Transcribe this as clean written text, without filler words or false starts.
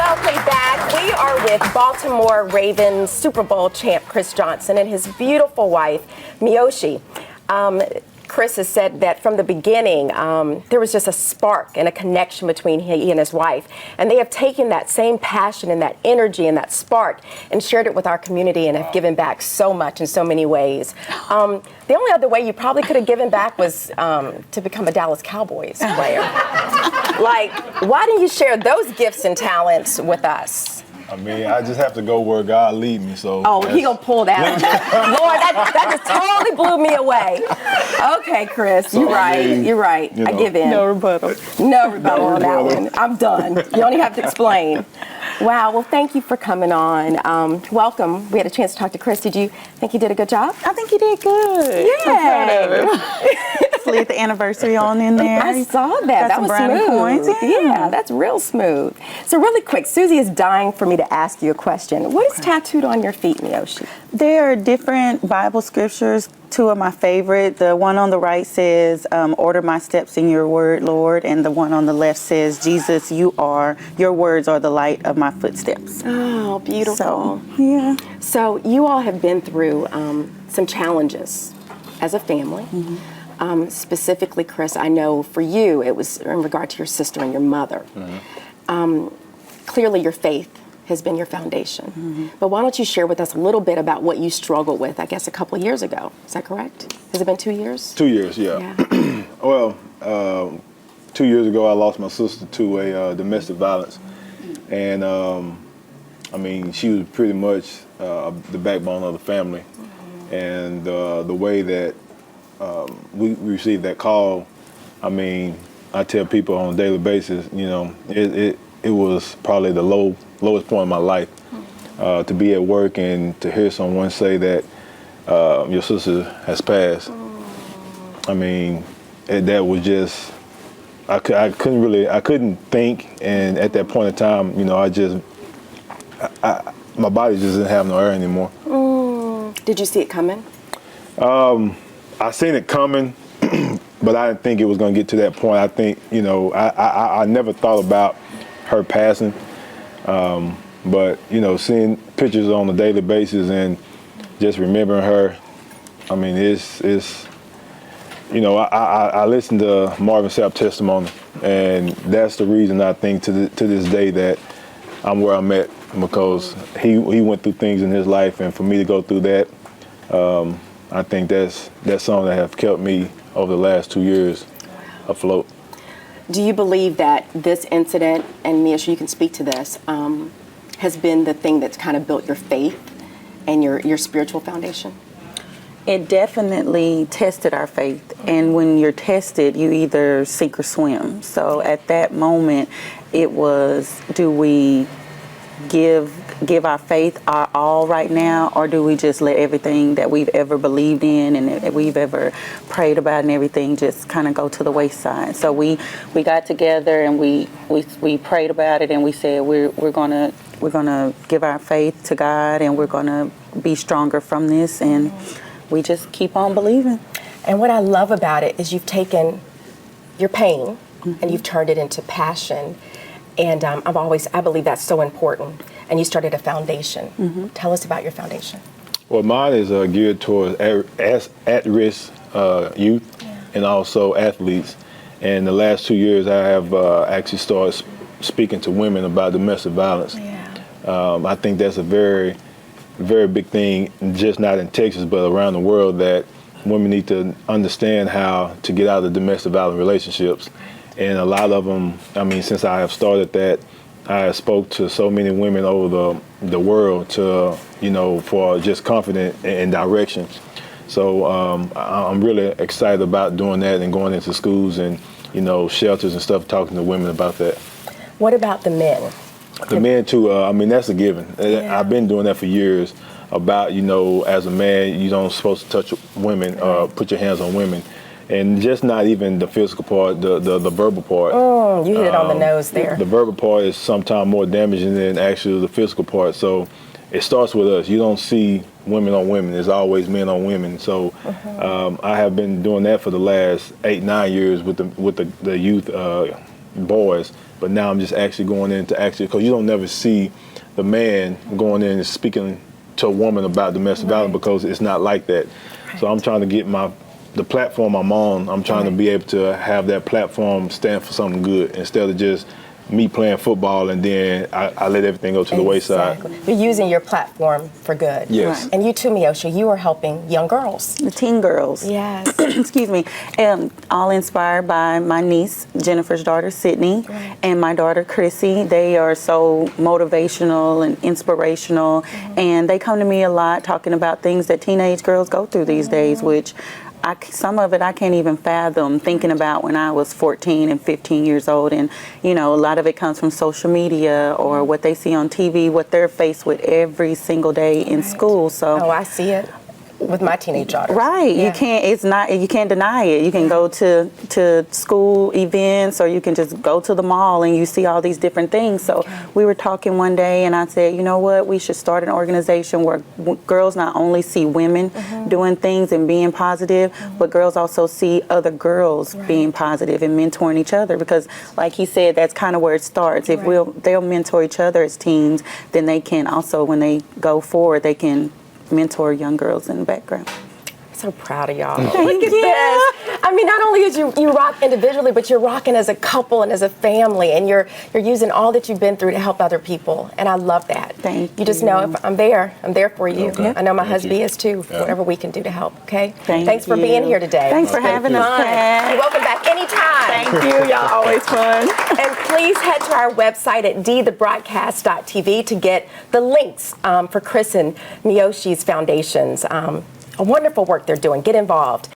Welcome back. We are with Baltimore Ravens Super Bowl champ Chris Johnson and his beautiful wife, Mioshi. Chris has said that from the beginning, there was just a spark and a connection between he and his wife. And they have taken that same passion and that energy and that spark and shared it with our community and have given back so much in so many ways. The only other way you probably could have given back was to become a Dallas Cowboys player. Like, why didn't you share those gifts and talents with us? I mean, I just have to go where God lead me. So. Oh, he gonna pull that. Lord, that just totally blew me away. Okay, Chris, So, you're right. You're right. I give in. No rebuttal. No rebuttal on that one. I'm done. You don't even have to explain. Wow. Well, thank you for coming on. Welcome. We had a chance to talk to Chris. Did you think he did a good job? I think he did good. Yeah. I'm proud of him. Slid the anniversary on in there. I saw that. Got That some was brownie smooth. points. Yeah, that's real smooth. So really quick, Susie is dying for me to ask you a question. What is tattooed on your feet, Mioshi? There are different Bible scriptures. Two of my favorite. The one on the right says, order my steps in your word, Lord. And the one on the left says, Jesus, your words are the light of my footsteps. Oh, beautiful. So, yeah. So you all have been through some challenges as a family. Mm-hmm. Specifically, Chris, I know for you it was in regard to your sister and your mother. Mm-hmm. Clearly your faith has been your foundation. Mm-hmm. But why don't you share with us a little bit about what you struggled with, I guess, a couple of years ago. Is that correct? Has it been 2 years? 2 years, yeah. Well, 2 years ago I lost my sister to a domestic violence. And I mean, she was pretty much the backbone of the family. Mm-hmm. And the way that we received that call, I mean, I tell people on a daily basis, you know, it was probably the lowest point in my life to be at work and to hear someone say that your sister has passed. I mean, that was just, I couldn't think, and at that point in time, you know, my body just didn't have no air anymore. Did you see it coming? I seen it coming, but I didn't think it was going to get to that point. I think, you know, I never thought about her passing, but, you know, seeing pictures on a daily basis and just remembering her, I mean, it's you know, I listened to Marvin Sapp's testimony, and that's the reason I think to this day that I'm where I'm at, because he went through things in his life, and for me to go through that, I think that's something that have kept me over the last 2 years afloat. Do you believe that this incident, and Mioshi, you can speak to this, has been the thing that's kind of built your faith and your spiritual foundation? It definitely tested our faith. And when you're tested, you either sink or swim. So at that moment, it was, do we give our faith our all right now, or do we just let everything that we've ever believed in and that we've ever prayed about and everything just kind of go to the wayside? So we got together and we prayed about it, and we said we're gonna give our faith to God, and we're gonna be stronger from this, and we just keep on believing. And what I love about it is you've taken your pain and you've turned it into passion. And I believe that's so important. And you started a foundation. Tell us about your foundation. Well, mine is geared towards at-risk youth and also athletes. And the last 2 years, I have actually started speaking to women about domestic violence. I think that's a very, very big thing, just not in Texas, but around the world, that women need to understand how to get out of domestic violent relationships. And a lot of them, I mean, since I have started that, I have spoke to so many women over the world to, you know, for just confidence and direction. So I'm really excited about doing that and going into schools and, you know, shelters and stuff, talking to women about that. What about the men? The men too, I mean, that's a given. Yeah. I've been doing that for years about, you know, as a man, you don't supposed to touch women, put your hands on women. And just not even the physical part, the verbal part. You hit it on the nose there. The verbal part is sometimes more damaging than actually the physical part. So it starts with us. You don't see women on women. It's always men on women. So I have been doing that for the last 8-9 years with the youth boys. but now I'm just actually going in to actually, because you don't never see the man going in and speaking to a woman about domestic violence because it's not like that. So I'm trying to get the platform I'm on, I'm trying to be able to have that platform stand for something good instead of just me playing football and then I let everything go to the wayside. You're using your platform for good. Yes. Right. And you too, Mioshi, you are helping young girls. The teen girls. Yes. Excuse me. All inspired by my niece, Jennifer's daughter, Sydney, and my daughter, Chrissy. They are so motivational and inspirational, and they come to me a lot talking about things that teenage girls go through these days, which some of it I can't even fathom thinking about when I was 14 and 15 years old. And, you know, a lot of it comes from social media or what they see on TV, what they're faced with every single day in school. So, Oh, I see it with my teenage daughter. right. Yeah. You can't deny it. You can go to school events or you can just go to the mall and you see all these different things. So we were talking one day and I said, you know what, we should start an organization where girls not only see women doing things and being positive, but girls also see other girls being positive and mentoring each other, because like he said, that's kind of where it starts. If they'll mentor each other as teens, then they can also, when they go forward, they can mentor young girls in the background. So proud of y'all. Thank Look at you. this. I mean, not only is you rock individually, but you're rocking as a couple and as a family, and you're using all that you've been through to help other people, and I love that. Thank you. Just you. know if I'm there for you. Okay. I know my Thank husband you. is too. Whatever we can do to help. Okay. Thanks for being here today. Thanks for having us, Pat. You're welcome back anytime. Thank you. Y'all always fun. And please head to our website at dthebroadcast.tv to get the links for Chris and Miyoshi's foundations. A wonderful work they're doing. Get involved.